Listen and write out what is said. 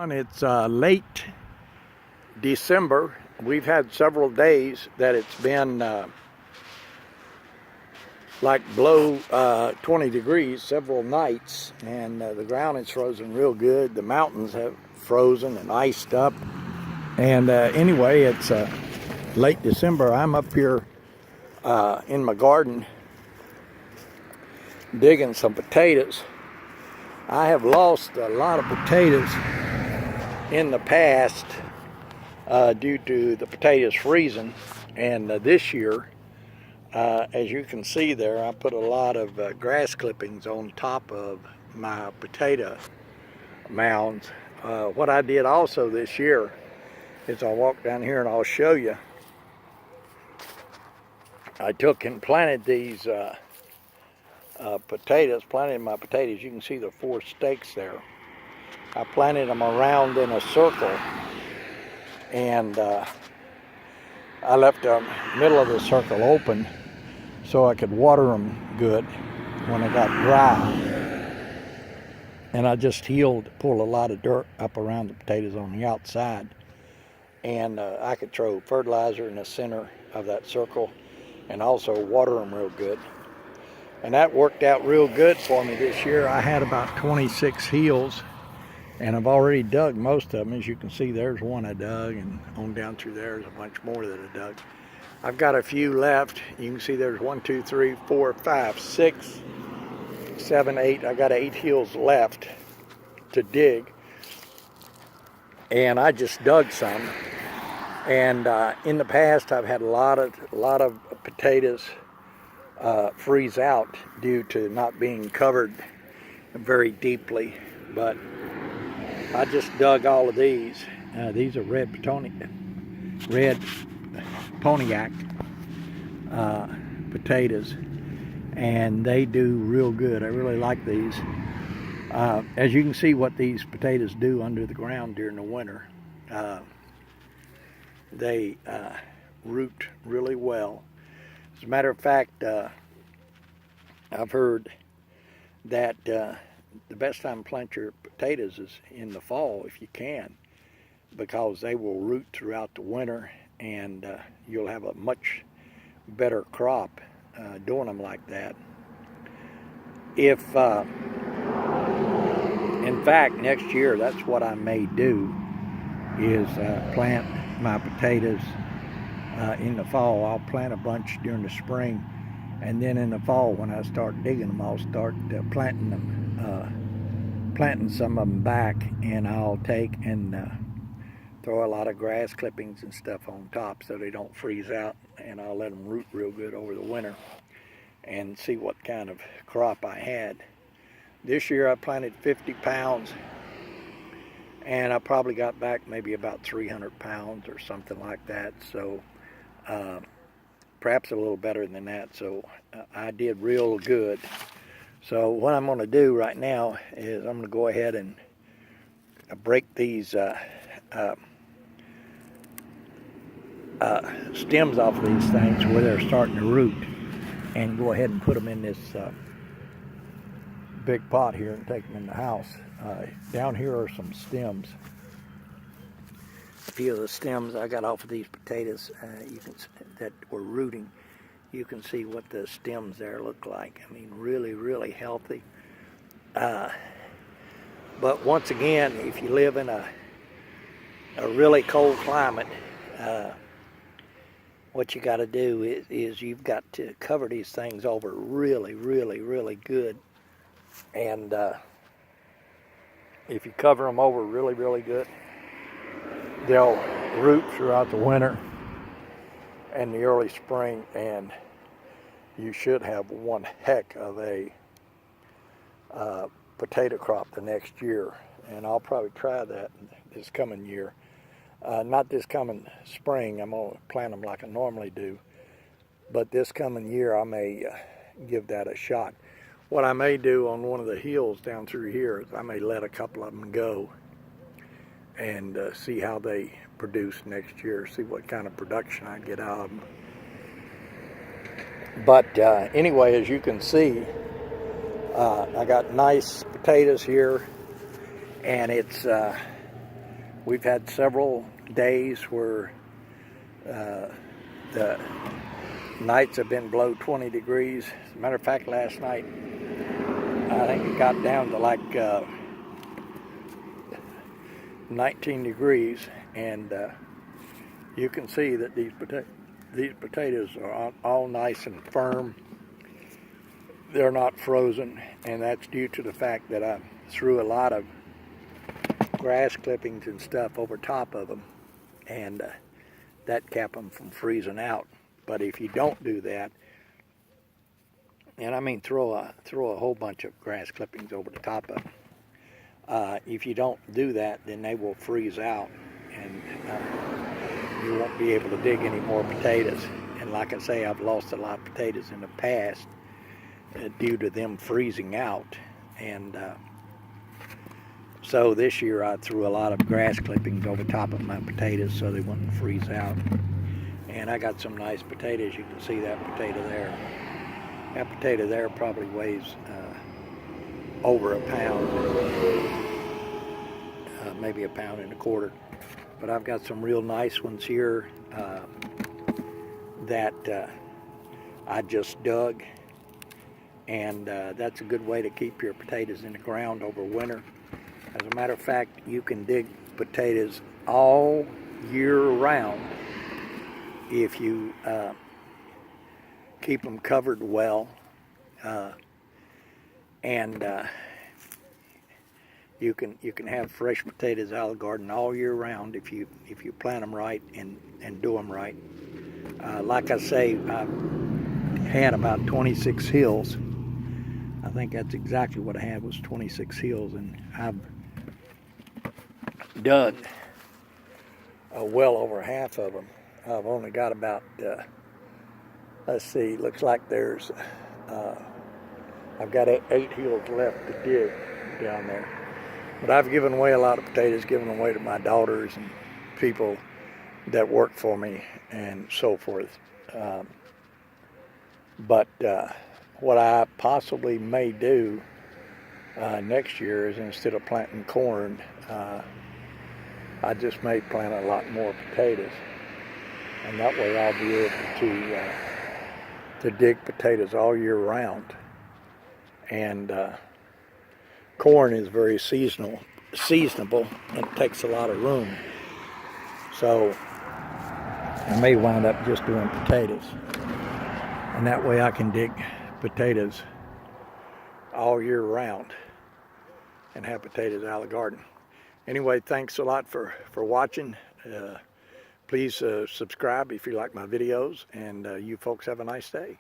It's late December. We've had several days that it's been like below 20 degrees, several nights, and the ground is frozen real good. The mountains have frozen and iced up. And anyway, it's late December. I'm up here in my garden digging some potatoes. I have lost a lot of potatoes in the past due to the potatoes freezing, and this year, as you can see there, I put a lot of grass clippings on top of my potato mounds. What I did also this year is I'll walk down here and I'll show you. I took and planted these planted my potatoes. You can see the 4 stakes there. I planted them around in a circle, and I left the middle of the circle open so I could water them good when it got dry. And I just pulled a lot of dirt up around the potatoes on the outside, and I could throw fertilizer in the center of that circle and also water them real good. And that worked out real good for me this year. I had about 26 heels, and I've already dug most of them. As you can see, there's one I dug, and on down through there's a bunch more that I dug. I've got a few left. You can see there's 1, 2, 3, 4, 5, 6, 7, 8. I got 8 heels left to dig, and I just dug some. And in the past, I've had a lot of potatoes freeze out due to not being covered very deeply, but I just dug all of these. These are red Pontiac potatoes, and they do real good. I really like these. As you can see what these potatoes do under the ground during the winter. They root really well. As a matter of fact, I've heard that the best time to plant your potatoes is in the fall if you can, because they will root throughout the winter, and you'll have a much better crop doing them like that. If in fact next year, that's what I may do, is plant my potatoes in the fall. I'll plant a bunch during the spring, and then in the fall when I start digging them, I'll start planting some of them back, and I'll take and throw a lot of grass clippings and stuff on top so they don't freeze out, and I'll let them root real good over the winter and see what kind of crop I had. This year I planted 50 pounds, and I probably got back maybe about 300 pounds or something like that, so perhaps a little better than that. So I did real good. So what I'm going to do right now is I'm going to go ahead and break these stems off of these things where they're starting to root, and go ahead and put them in this big pot here and take them in the house. Down here are some stems. A few of the stems I got off of these potatoes that were rooting. You can see what the stems there look like. I mean, really, really healthy. But once again, if you live in a really cold climate, what you got to do is you've got to cover these things over really, really, really good. And if you cover them over really, really good, they'll root throughout the winter and the early spring, and you should have one heck of a potato crop the next year. And I'll probably try that this coming year. Not this coming spring. I'm going to plant them like I normally do, but this coming year I may give that a shot. What I may do on one of the hills down through here is I may let a couple of them go and see how they produce next year, see what kind of production I get out of them. But anyway, as you can see, I got nice potatoes here, and it's We've had several days where the nights have been below 20 degrees. As a matter of fact, last night, I think it got down to like 19 degrees, and you can see that these potatoes are all nice and firm. They're not frozen, and that's due to the fact that I threw a lot of grass clippings and stuff over top of them, and that kept them from freezing out. But if you don't do that, and I mean throw a whole bunch of grass clippings over the top of them, if you don't do that, then they will freeze out, and you won't be able to dig any more potatoes. And like I say, I've lost a lot of potatoes in the past due to them freezing out. And so this year I threw a lot of grass clippings over top of my potatoes so they wouldn't freeze out. And I got some nice potatoes. You can see that potato there. That potato there probably weighs over a pound, maybe a pound and a quarter. But I've got some real nice ones here that I just dug. And that's a good way to keep your potatoes in the ground over winter. As a matter of fact, you can dig potatoes all year round if you keep them covered well, and you can have fresh potatoes out of the garden all year round if you plant them right and do them right. Like I say, I've had about 26 hills. I think that's exactly what I had, was 26 hills, and I've done well over half of them. I've only got about, let's see, looks like there's, I've got 8 hills left to dig down there. But I've given away a lot of potatoes, given them away to my daughters and people that work for me and so forth. But what I possibly may do next year is, instead of planting corn, I just may plant a lot more potatoes, and that way I'll be able to dig potatoes all year round. And corn is very seasonable, and it takes a lot of room. So I may wind up just doing potatoes, and that way I can dig potatoes all year round and have potatoes out of the garden. Anyway, thanks a lot for watching. Please subscribe if you like my videos, and you folks have a nice day.